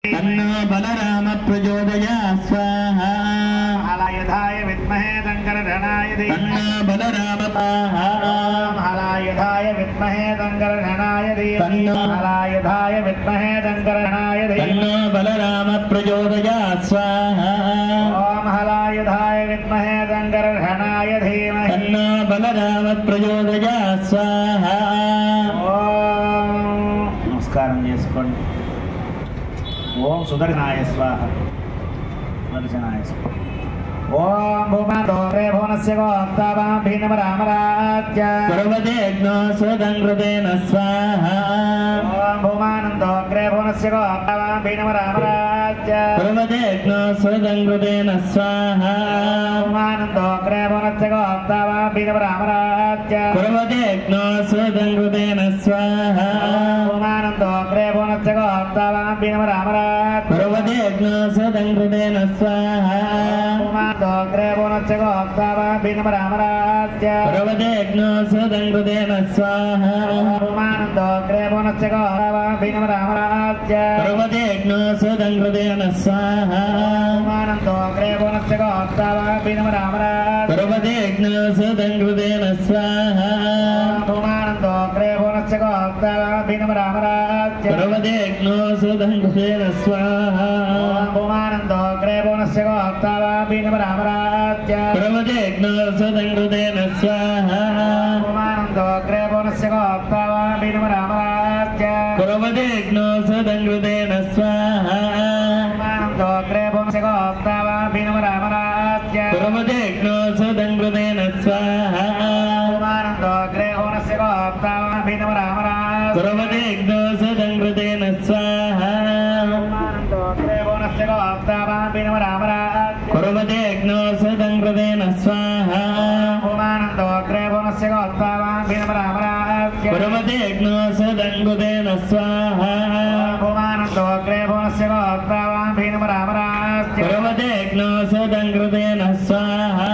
तन्नो बलराम प्रचोदयात् स्वाहा हलायुधाय विद्महे दंगरधनाय धीमहि तन्नो बलराम स्वाहा हलायुधाय विद्महे दंगरधनाय धीमहि हलायुधाय विद्महे दंगरधनाय धीमहि तन्नो बलराम प्रचोदयात् स्वाहा ओम हलायुधाय विद्महे दंगरधनाय धीमहि तन्नो बलराम प्रचोदयात् स्वाहा ओम नमस्कारं చేసుకోండి ओम सुदर्शनाय स्वाहा सुदर्शनाय स्वाहा ओम भूमादोरे भुवनस्य गोप्तावां भीनम रामराज्य पर्वतेऽग्नो स्वदङ्कृतेन स्वाहा ओम भूमानन्दोग्रे भुवनस्य गोप्तावां भीनम रामराज्य पर्वतेऽग्नो स्वदङ्कृतेन स्वाहा भूमानन्दोग्रे भुवनस्य गोप्तावां भीनम रामराज्य पर्वतेऽग्नो स्वदङ्कृतेन स्वाहा भूमानन्दोग्रे भुवनस्य गोप्तावां भीनम रामराज्य पर्वतेऽग्नो स्वदङ्कृतेन स्वाहा भूमानन्दोग्रे भुवनस्य गोप्तावां भीनम रामराज्य पर्वतेऽग्नो स्वदङ्कृतेन स्वाहा भूमानन्दोग्रे भुवनस्य गोप्तावां भीनम रामराज्य पर्वतेऽग्नो स्वदङ्कृतेन स्वाहा भूमानन्दोग्रे भुवनस्य गोप्तावां भीनम रामराज्य पर्वतेऽग्नो स्वदङ्कृतेन स्वाहा भूमानन्दोग्रे भुवनस्य गोप्तावां भीनम रामराज्य पर्वतेऽग्नो स्वदङ्कृतेन स्वाहा भूमानन्दोग्रे भुवनस्य गोप्तावां भीनम रामराज्य पर्वतेऽग्नो स्वदङ्कृतेन स्वाहा भूमानन्दोग्रे भुवनस्य गोप्तावां भीनम रामराज्य पर्वतेऽग्नो स्वदङ्कृतेन स्वाहा भूमानन्दोग्रे भुवनस्य गोप्तावां भीनम रामराज्य पर्वतेऽग्नो स्वदङ्कृतेन स्वाहा भूमानन्दोग्रे भुवनस्य गोप्तावां भीनम रामराज्य पर्वतेऽग्नो स्वदङ्कृतेन स्वाहा भूमानन्दोग्रे भुवनस्य गोप्तावां भीनम रामराज्य पर्वतेऽग्नो स्वदङ्कृतेन स्वाहा भूमानन्दोग्रे भुवनस्य गोप्तावां भीनम रामराज्य पर्वतेऽग्नो स्वदङ्कृतेन स्वाहा भूमानन्दोग्रे भुवनस्य गोप्तावां भीनम रामराज्य पर्वतेऽग्नो स्वदङ्कृतेन स्वाहा